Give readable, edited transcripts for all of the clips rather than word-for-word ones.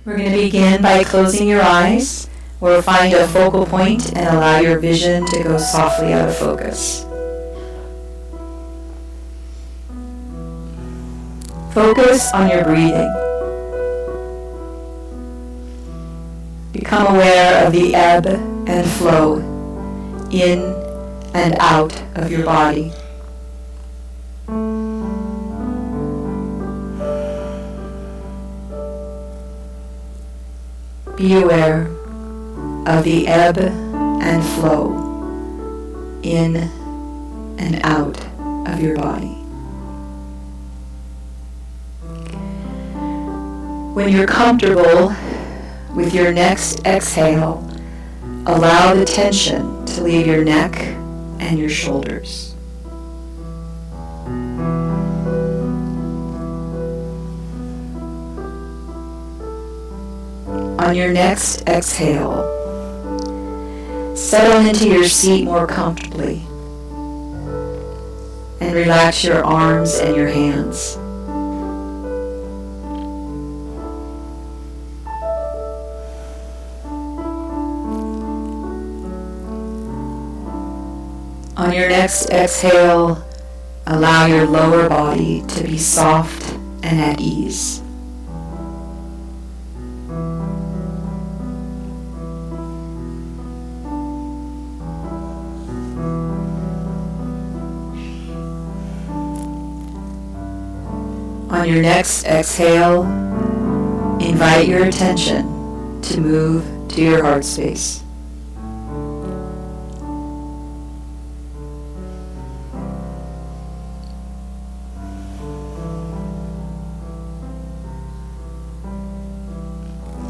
We're going to begin by closing your eyes, or find a focal point and allow your vision to go softly out of focus. Focus on your breathing. Become aware of the ebb and flow in and out of your body. Be aware of the ebb and flow in and out of your body. When you're comfortable with your next exhale, allow the tension to leave your neck and your shoulders. On your next exhale, settle into your seat more comfortably and relax your arms and your hands. On your next exhale, allow your lower body to be soft and at ease. On your next exhale, invite your attention to move to your heart space.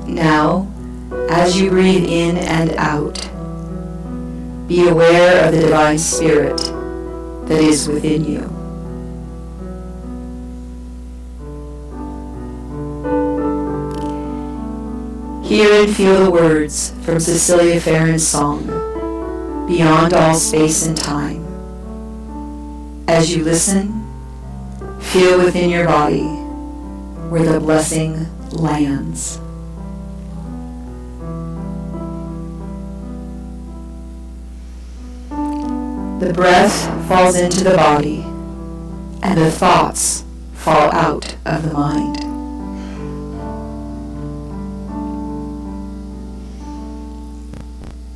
Now, as you breathe in and out, be aware of the divine spirit that is within you. Hear and feel the words from Cecilia Farron's song, Beyond All Space and Time. As you listen, feel within your body where the blessing lands. The breath falls into the body, and the thoughts fall out of the mind.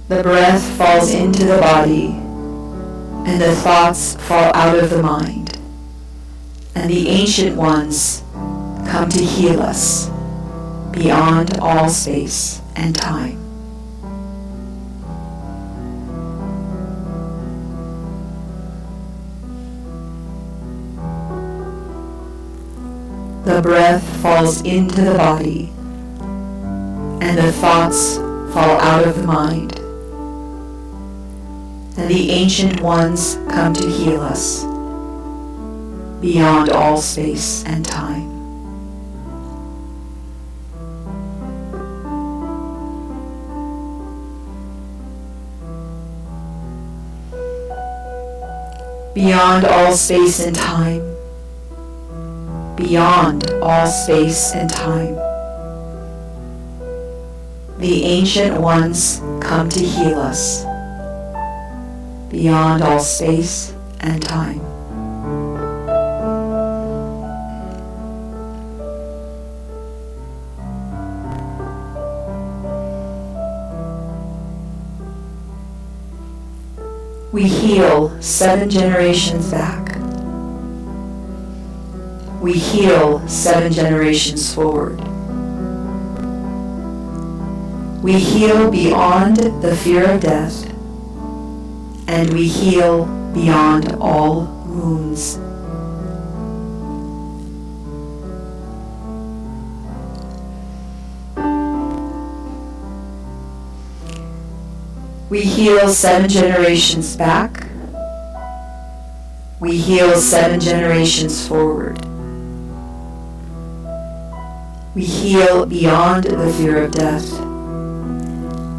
The breath falls into the body, and the thoughts fall out of the mind, and the ancient ones come to heal us beyond all space and time. The breath falls into the body, and the thoughts fall out of the mind, and the ancient ones come to heal us beyond all space and time. Beyond all space and time. Beyond all space and time. The ancient ones come to heal us beyond all space and time. We heal 7 generations back. We heal 7 generations forward. We heal beyond the fear of death, and we heal beyond all wounds. We heal 7 generations back. We heal 7 generations forward. We heal beyond the fear of death,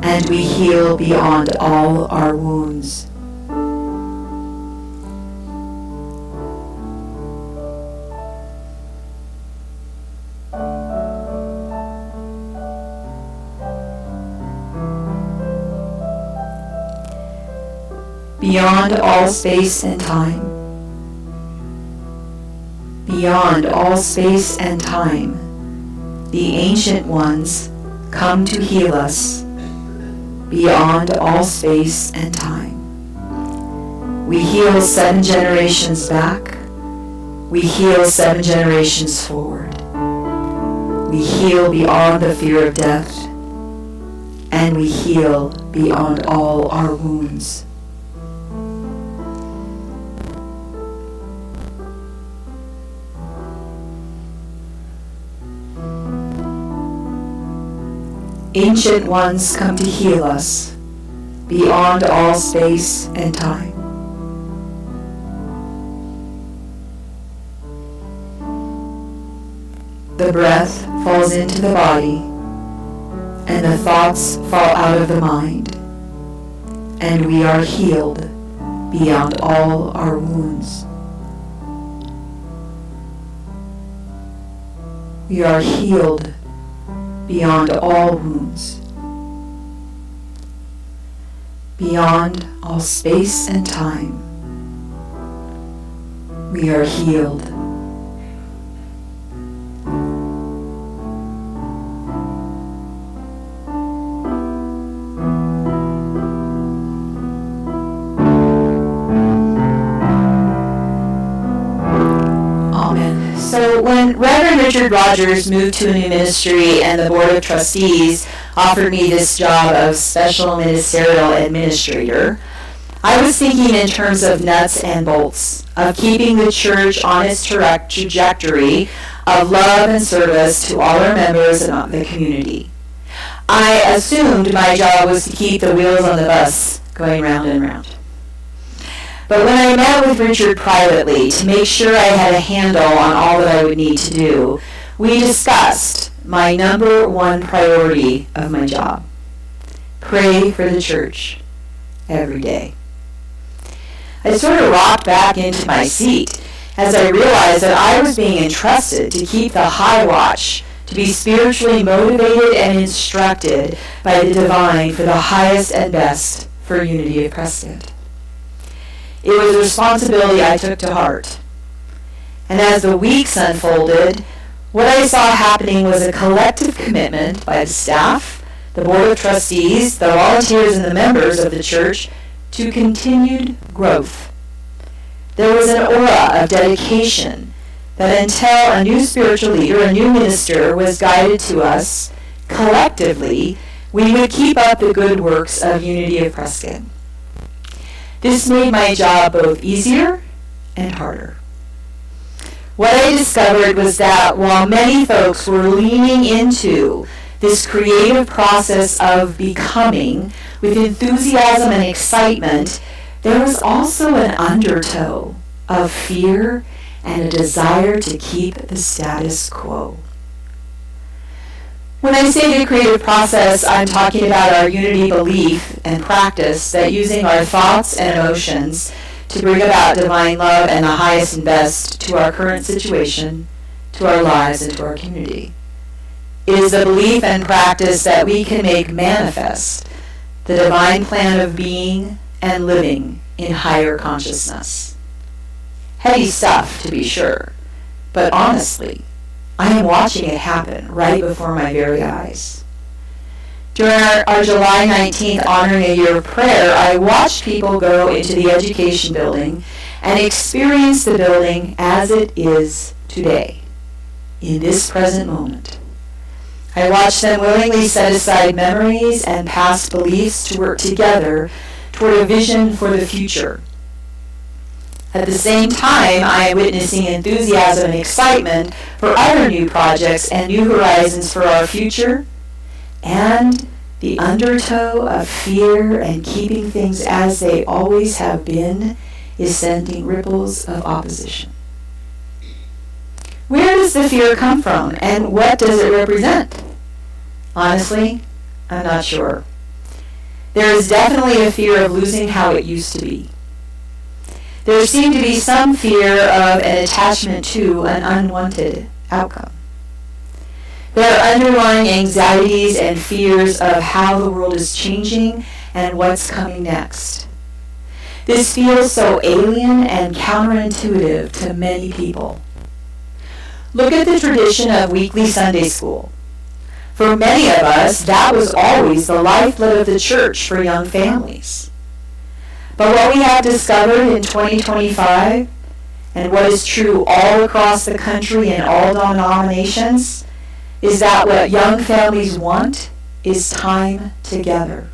and we heal beyond all our wounds. beyond all space and time. Beyond all space and time, the ancient ones come to heal us. Beyond all space and time. We heal 7 generations back. We heal 7 generations forward. We heal beyond the fear of death. And we heal beyond all our wounds. Ancient ones come to heal us beyond all space and time. The breath falls into the body, and the thoughts fall out of the mind, and we are healed beyond all our wounds. We are healed beyond all wounds, beyond all space and time. We are healed. So when Reverend Richard Rogers moved to a new ministry and the Board of Trustees offered me this job of Special Ministerial Administrator, I was thinking in terms of nuts and bolts, of keeping the church on its trajectory of love and service to all our members and the community. I assumed my job was to keep the wheels on the bus going round and round. But when I met with Richard privately to make sure I had a handle on all that I would need to do, we discussed my number one priority of my job. Pray for the church every day. I sort of rocked back into my seat as I realized that I was being entrusted to keep the high watch, to be spiritually motivated and instructed by the divine for the highest and best for Unity of Prescott. It was a responsibility I took to heart. And as the weeks unfolded, what I saw happening was a collective commitment by the staff, the Board of Trustees, the volunteers, and the members of the church to continued growth. There was an aura of dedication that until a new spiritual leader, a new minister, was guided to us, collectively, we would keep up the good works of Unity of Prescott. This made my job both easier and harder. What I discovered was that while many folks were leaning into this creative process of becoming with enthusiasm and excitement, there was also an undertow of fear and a desire to keep the status quo. When I say the creative process, I'm talking about our unity belief and practice that using our thoughts and emotions to bring about divine love and the highest and best to our current situation, to our lives, and to our community. It is the belief and practice that we can make manifest the divine plan of being and living in higher consciousness. Heady stuff, to be sure, but honestly, I am watching it happen right before my very eyes. During our July 19th honoring a year of prayer, I watched people go into the education building and experience the building as it is today, in this present moment. I watched them willingly set aside memories and past beliefs to work together toward a vision for the future. At the same time, I am witnessing enthusiasm and excitement for other new projects and new horizons for our future, and the undertow of fear and keeping things as they always have been is sending ripples of opposition. Where does the fear come from, and what does it represent? Honestly, I'm not sure. There is definitely a fear of losing how it used to be. There seemed to be some fear of an attachment to an unwanted outcome. There are underlying anxieties and fears of how the world is changing and what's coming next. This feels so alien and counterintuitive to many people. Look at the tradition of weekly Sunday school. For many of us, that was always the lifeblood of the church for young families. But what we have discovered in 2025, and what is true all across the country in all denominations, is that what young families want is time together.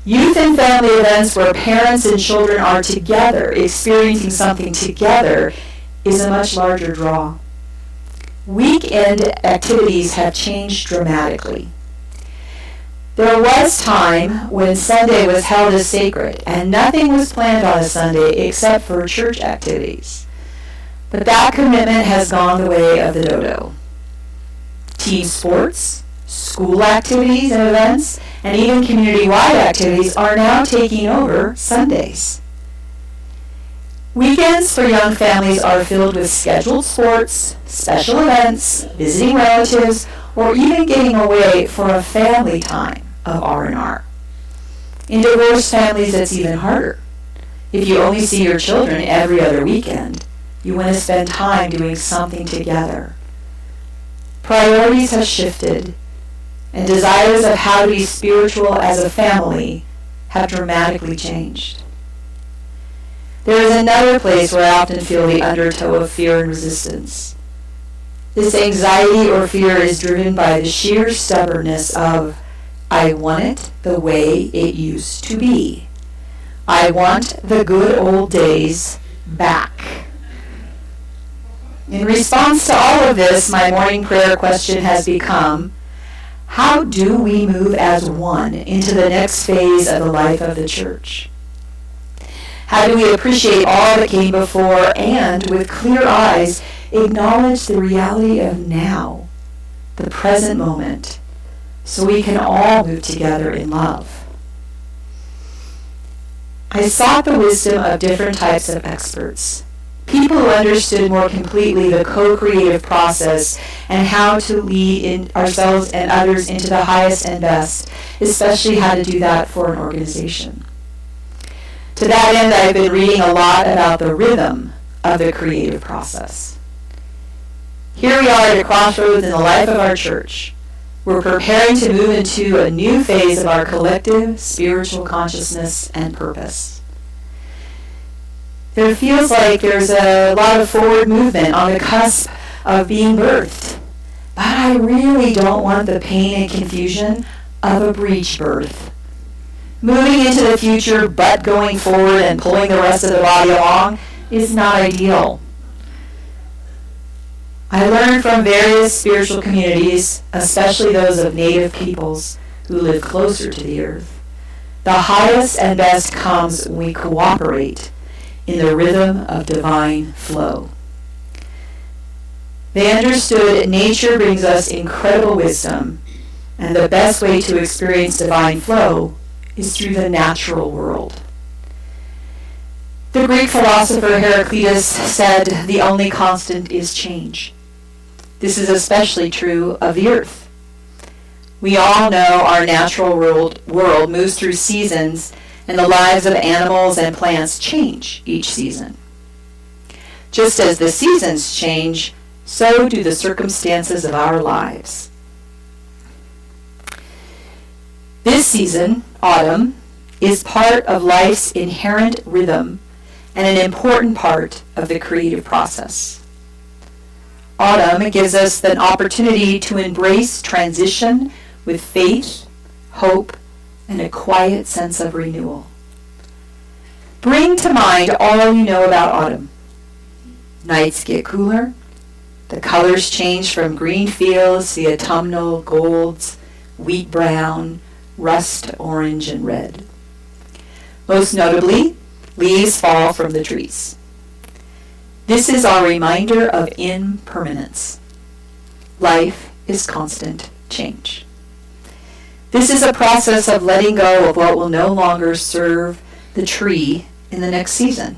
Youth and family events where parents and children are together, experiencing something together, is a much larger draw. Weekend activities have changed dramatically. There was time when Sunday was held as sacred, and nothing was planned on a Sunday except for church activities. But that commitment has gone the way of the dodo. Team sports, school activities and events, and even community-wide activities are now taking over Sundays. Weekends for young families are filled with scheduled sports, special events, visiting relatives, or even getting away for a family time of R&R. In divorced families, it's even harder. If you only see your children every other weekend, you want to spend time doing something together. Priorities have shifted, and desires of how to be spiritual as a family have dramatically changed. There is another place where I often feel the undertow of fear and resistance. This anxiety or fear is driven by the sheer stubbornness of, I want it the way it used to be. I want the good old days back. In response to all of this, my morning prayer question has become, how do we move as one into the next phase of the life of the church? How do we appreciate all that came before and, with clear eyes, acknowledge the reality of now, the present moment, so we can all move together in love? I sought the wisdom of different types of experts, people who understood more completely the co-creative process and how to lead in ourselves and others into the highest and best, especially how to do that for an organization. To that end, I've been reading a lot about the rhythm of the creative process. Here we are at a crossroads in the life of our church. We're preparing to move into a new phase of our collective spiritual consciousness and purpose. There feels like there's a lot of forward movement on the cusp of being birthed. But I really don't want the pain and confusion of a breech birth. Moving into the future but going forward and pulling the rest of the body along is not ideal. I learned from various spiritual communities, especially those of native peoples who live closer to the earth. The highest and best comes when we cooperate in the rhythm of divine flow. They understood nature brings us incredible wisdom, and the best way to experience divine flow is through the natural world. The Greek philosopher Heraclitus said, the only constant is change. This is especially true of the earth. We all know our natural world moves through seasons, and the lives of animals and plants change each season. Just as the seasons change, so do the circumstances of our lives. This season, autumn, is part of life's inherent rhythm and an important part of the creative process. Autumn gives us an opportunity to embrace transition with faith, hope, and a quiet sense of renewal. Bring to mind all you know about autumn. Nights get cooler. The colors change from green fields to the autumnal golds, wheat brown, rust orange, and red. Most notably, leaves fall from the trees. This is our reminder of impermanence. Life is constant change. This is a process of letting go of what will no longer serve the tree in the next season.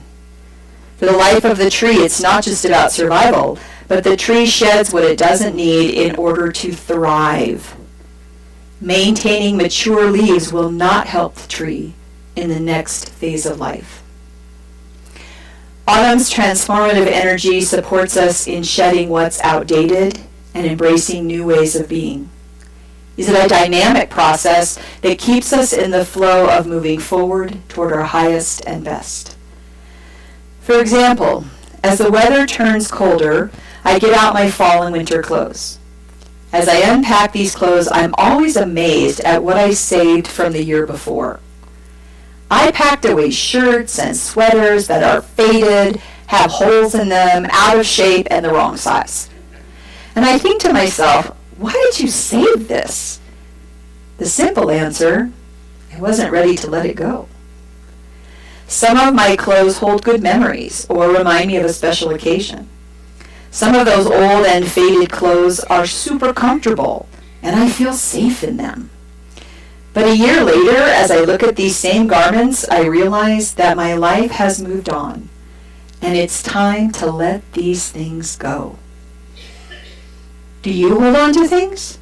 For the life of the tree, it's not just about survival, but the tree sheds what it doesn't need in order to thrive. Maintaining mature leaves will not help the tree. in the next phase of life. Autumn's transformative energy supports us in shedding what's outdated and embracing new ways of being. Is it a dynamic process that keeps us in the flow of moving forward toward our highest and best? For example, as the weather turns colder, I get out my fall and winter clothes. As I unpack these clothes, I'm always amazed at what I saved from the year before. I packed away shirts and sweaters that are faded, have holes in them, out of shape, and the wrong size. And I think to myself, why did you save this? The simple answer, I wasn't ready to let it go. Some of my clothes hold good memories or remind me of a special occasion. Some of those old and faded clothes are super comfortable, and I feel safe in them. But a year later, as I look at these same garments, I realize that my life has moved on, and it's time to let these things go. Do you hold on to things?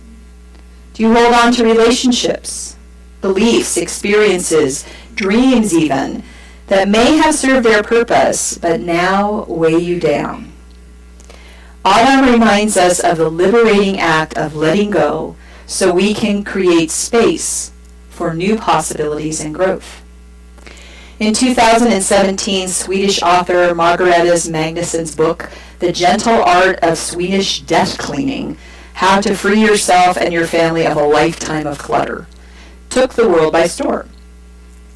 Do you hold on to relationships, beliefs, experiences, dreams even, that may have served their purpose, but now weigh you down? Autumn reminds us of the liberating act of letting go so we can create space for new possibilities and growth. In 2017, Swedish author Margaretas Magnusson's book, The Gentle Art of Swedish Death Cleaning, How to Free Yourself and Your Family of a Lifetime of Clutter, took the world by storm.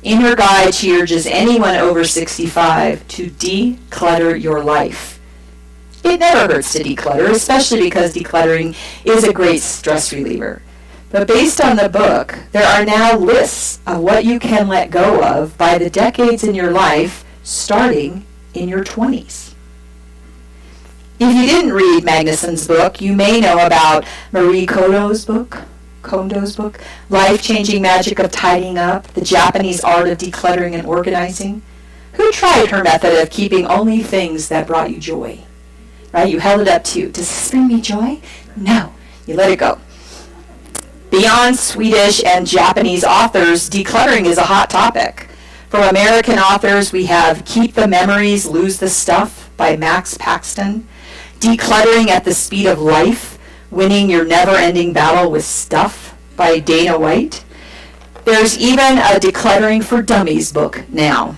In her guide, she urges anyone over 65 to declutter your life. It never hurts to declutter, especially because decluttering is a great stress reliever. But based on the book, there are now lists of what you can let go of by the decades in your life, starting in your 20s. If you didn't read Magnusson's book, you may know about Marie Kondo's book, Life-Changing Magic of Tidying Up, the Japanese art of decluttering and organizing. Who tried her method of keeping only things that brought you joy? Right? You held it up to, does this bring me joy? No. You let it go. Beyond Swedish and Japanese authors, decluttering is a hot topic. From American authors, we have Keep the Memories, Lose the Stuff by Max Paxton, Decluttering at the Speed of Life, Winning Your Never-Ending Battle with Stuff by Dana White. There's even a Decluttering for Dummies book now.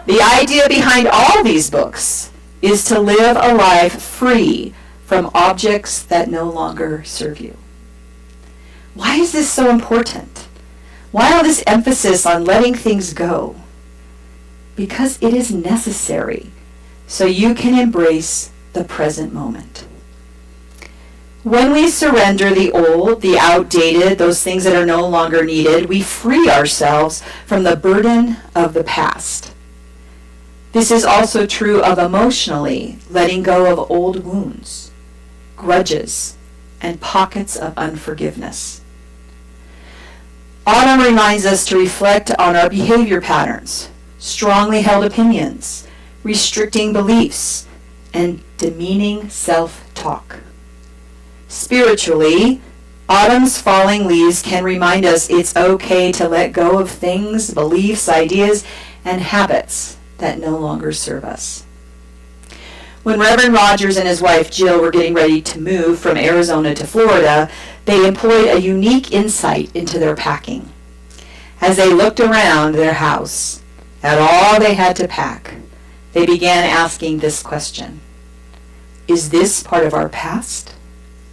The idea behind all these books is to live a life free from objects that no longer serve you. Why is this so important? Why all this emphasis on letting things go? Because it is necessary so you can embrace the present moment. When we surrender the old, the outdated, those things that are no longer needed, we free ourselves from the burden of the past. This is also true of emotionally letting go of old wounds, grudges, and pockets of unforgiveness. Autumn reminds us to reflect on our behavior patterns, strongly held opinions, restricting beliefs, and demeaning self-talk. Spiritually, autumn's falling leaves can remind us it's okay to let go of things, beliefs, ideas, and habits that no longer serve us. When Reverend Rogers and his wife Jill were getting ready to move from Arizona to Florida, they employed a unique insight into their packing. As they looked around their house at all they had to pack, they began asking this question: is this part of our past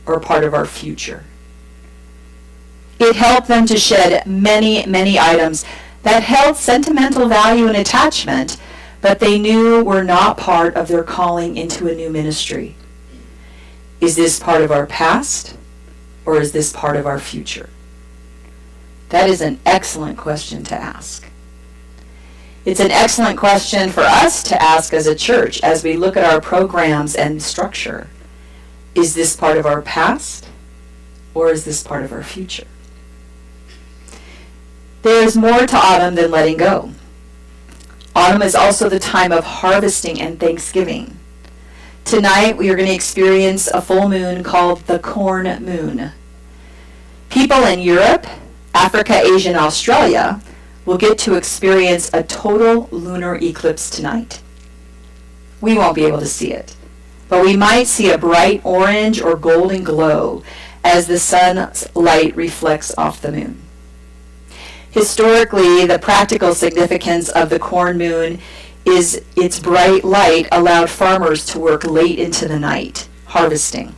or part of our future? It helped them to shed many, many items that held sentimental value and attachment, but they knew were not part of their calling into a new ministry. Is this part of our past, or is this part of our future? That is an excellent question to ask. It's an excellent question for us to ask as a church as we look at our programs and structure. Is this part of our past, or is this part of our future? There is more to autumn than letting go. Autumn is also the time of harvesting and Thanksgiving. Tonight we are going to experience a full moon called the corn moon. People in Europe, Africa, Asia, and Australia will get to experience a total lunar eclipse tonight. We won't be able to see it, but we might see a bright orange or golden glow as the sun's light reflects off the moon. Historically, the practical significance of the corn moon is its bright light allowed farmers to work late into the night, harvesting.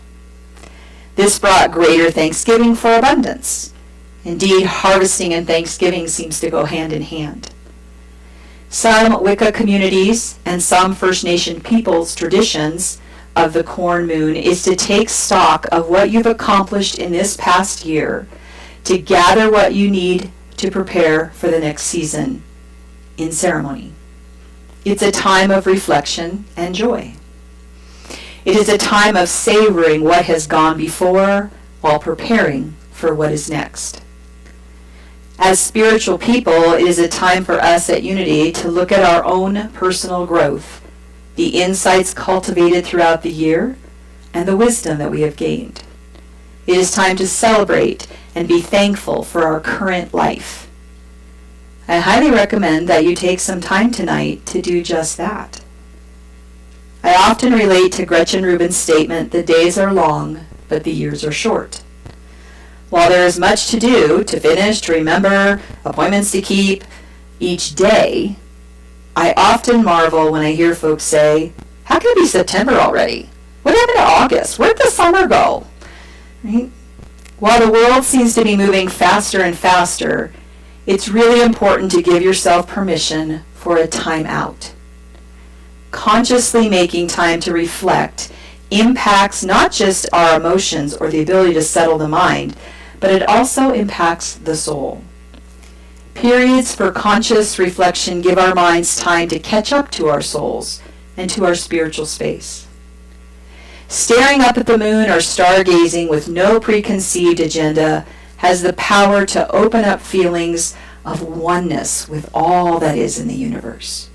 This brought greater thanksgiving for abundance. Indeed, harvesting and thanksgiving seems to go hand in hand. Some Wicca communities and some First Nation peoples' traditions of the corn moon is to take stock of what you've accomplished in this past year, to gather what you need to prepare for the next season in ceremony. It's a time of reflection and joy. It is a time of savoring what has gone before while preparing for what is next. As spiritual people, it is a time for us at Unity to look at our own personal growth, the insights cultivated throughout the year, and the wisdom that we have gained. It is time to celebrate and be thankful for our current life. I highly recommend that you take some time tonight to do just that. I often relate to Gretchen Rubin's statement, "The days are long, but the years are short." While there is much to do, to finish, to remember, appointments to keep each day, I often marvel when I hear folks say, "How can it be September already? What happened to August? Where'd the summer go?" Right? While the world seems to be moving faster and faster, it's really important to give yourself permission for a time out. Consciously making time to reflect impacts not just our emotions or the ability to settle the mind, but it also impacts the soul. Periods for conscious reflection give our minds time to catch up to our souls and to our spiritual space. Staring up at the moon or stargazing with no preconceived agenda has the power to open up feelings of oneness with all that is in the universe.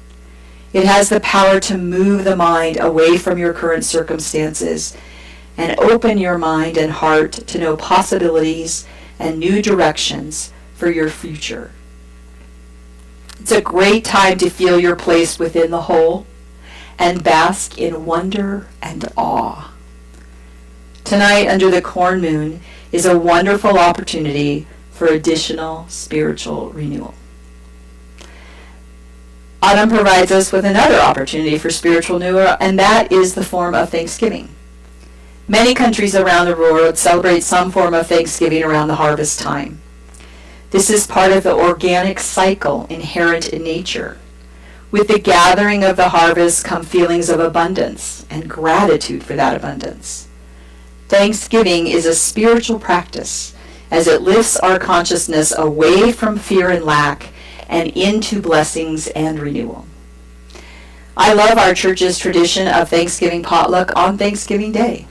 It has the power to move the mind away from your current circumstances and open your mind and heart to know possibilities and new directions for your future. It's a great time to feel your place within the whole and bask in wonder and awe. Tonight, under the corn moon, is a wonderful opportunity for additional spiritual renewal. Autumn provides us with another opportunity for spiritual renewal, and that is the form of Thanksgiving. Many countries around the world celebrate some form of Thanksgiving around the harvest time. This is part of the organic cycle inherent in nature. With the gathering of the harvest come feelings of abundance and gratitude for that abundance. Thanksgiving is a spiritual practice as it lifts our consciousness away from fear and lack and into blessings and renewal. I love our church's tradition of Thanksgiving potluck on Thanksgiving Day.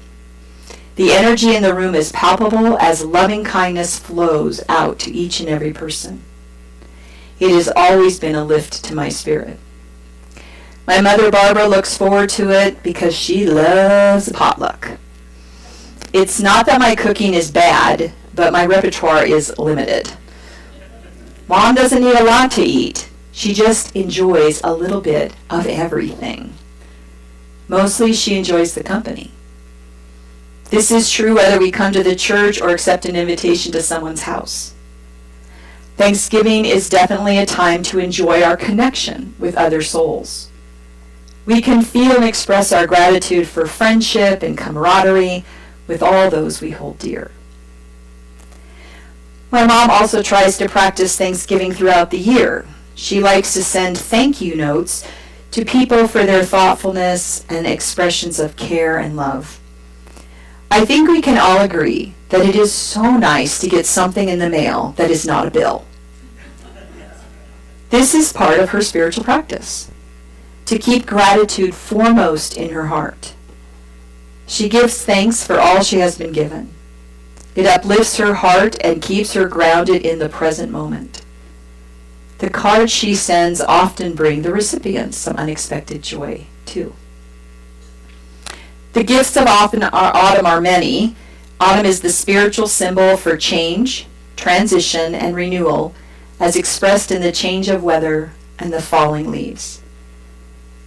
The energy in the room is palpable as loving kindness flows out to each and every person. It has always been a lift to my spirit. My mother Barbara looks forward to it because she loves potluck. It's not that my cooking is bad, but my repertoire is limited. Mom doesn't need a lot to eat. She just enjoys a little bit of everything. Mostly she enjoys the company. This is true whether we come to the church or accept an invitation to someone's house. Thanksgiving is definitely a time to enjoy our connection with other souls. We can feel and express our gratitude for friendship and camaraderie with all those we hold dear. My mom also tries to practice Thanksgiving throughout the year. She likes to send thank you notes to people for their thoughtfulness and expressions of care and love. I think we can all agree that it is so nice to get something in the mail that is not a bill. This is part of her spiritual practice, to keep gratitude foremost in her heart. She gives thanks for all she has been given. It uplifts her heart and keeps her grounded in the present moment. The cards she sends often bring the recipients some unexpected joy, too. The gifts of autumn are many. Autumn is the spiritual symbol for change, transition, and renewal, as expressed in the change of weather and the falling leaves.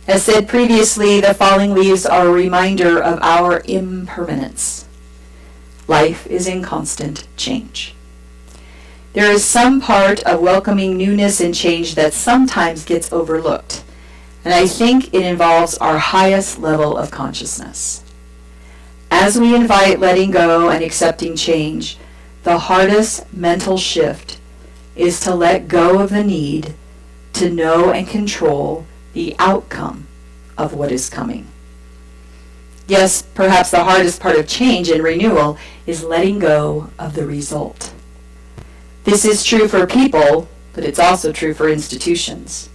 As said previously, the falling leaves are a reminder of our impermanence. Life is in constant change. There is some part of welcoming newness and change that sometimes gets overlooked, and I think it involves our highest level of consciousness. As we invite letting go and accepting change, the hardest mental shift is to let go of the need to know and control the outcome of what is coming. Yes, perhaps the hardest part of change and renewal is letting go of the result. This is true for people, but it's also true for institutions.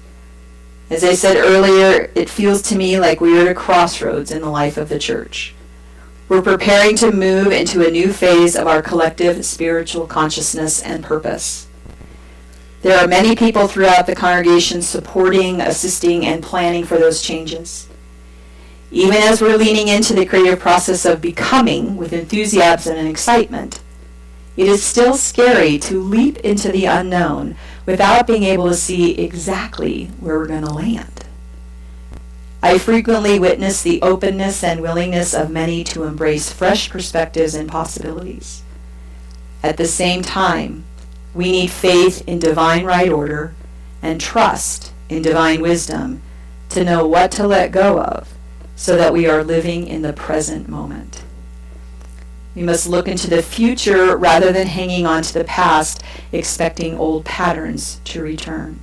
As I said earlier, it feels to me like we are at a crossroads in the life of the church. We're preparing to move into a new phase of our collective spiritual consciousness and purpose. There are many people throughout the congregation supporting, assisting, and planning for those changes. Even as we're leaning into the creative process of becoming with enthusiasm and excitement, it is still scary to leap into the unknown without being able to see exactly where we're going to land. I frequently witness the openness and willingness of many to embrace fresh perspectives and possibilities. At the same time, we need faith in divine right order and trust in divine wisdom to know what to let go of so that we are living in the present moment. We must look into the future rather than hanging on to the past, expecting old patterns to return.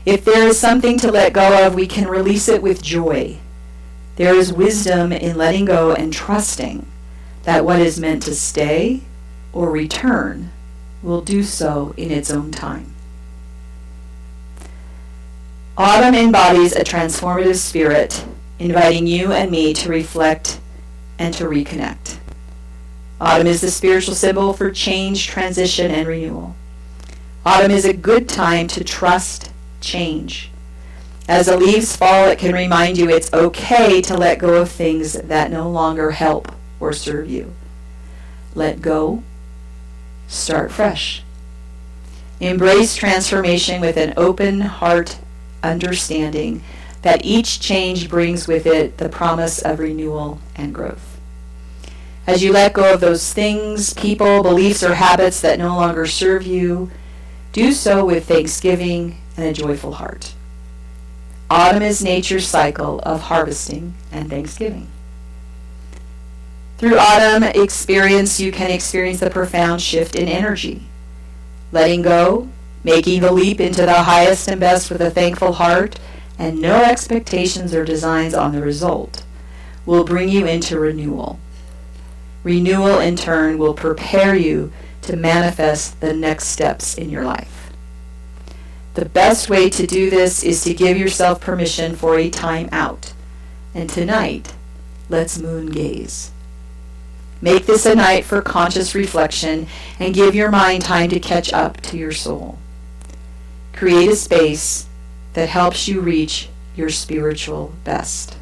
If there is something to let go of, we can release it with joy. There is wisdom in letting go and trusting that what is meant to stay or return will do so in its own time. Autumn embodies a transformative spirit, inviting you and me to reflect and to reconnect. Autumn is the spiritual symbol for change, transition, and renewal. Autumn is a good time to trust change. As the leaves fall, it can remind you it's okay to let go of things that no longer help or serve you. Let go. Start fresh. Embrace transformation with an open heart, understanding that each change brings with it the promise of renewal and growth. As you let go of those things, people, beliefs, or habits that no longer serve you, do so with thanksgiving and a joyful heart. Autumn is nature's cycle of harvesting and thanksgiving. Through autumn experience, you can experience the profound shift in energy. Letting go, making the leap into the highest and best with a thankful heart, and no expectations or designs on the result, will bring you into renewal. Renewal, in turn, will prepare you to manifest the next steps in your life. The best way to do this is to give yourself permission for a time out. And tonight, let's moon gaze. Make this a night for conscious reflection and give your mind time to catch up to your soul. Create a space that helps you reach your spiritual best.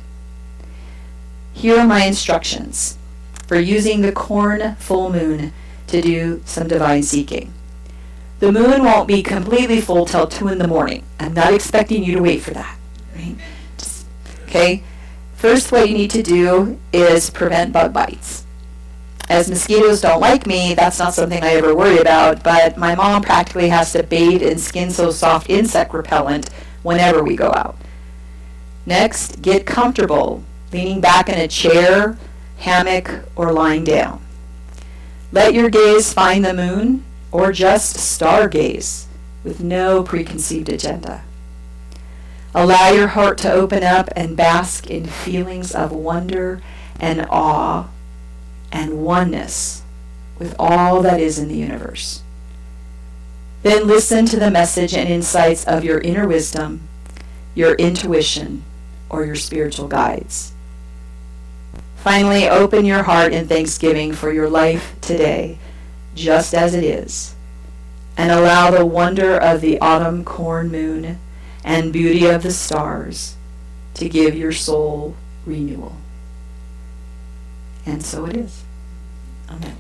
Here are my instructions for using the corn full moon to do some divine seeking. The moon won't be completely full till 2 in the morning. I'm not expecting you to wait for that. Right? Okay? First, what you need to do is prevent bug bites. As mosquitoes don't like me, that's not something I ever worry about, but my mom practically has to bathe in Skin So Soft insect repellent whenever we go out. Next, get comfortable, leaning back in a chair, hammock, or lying down. Let your gaze find the moon, or just stargaze with no preconceived agenda. Allow your heart to open up and bask in feelings of wonder and awe and oneness with all that is in the universe. Then listen to the message and insights of your inner wisdom, your intuition, or your spiritual guides. Finally, open your heart in thanksgiving for your life today, just as it is, and allow the wonder of the autumn corn moon and beauty of the stars to give your soul renewal. And so it is. Amen.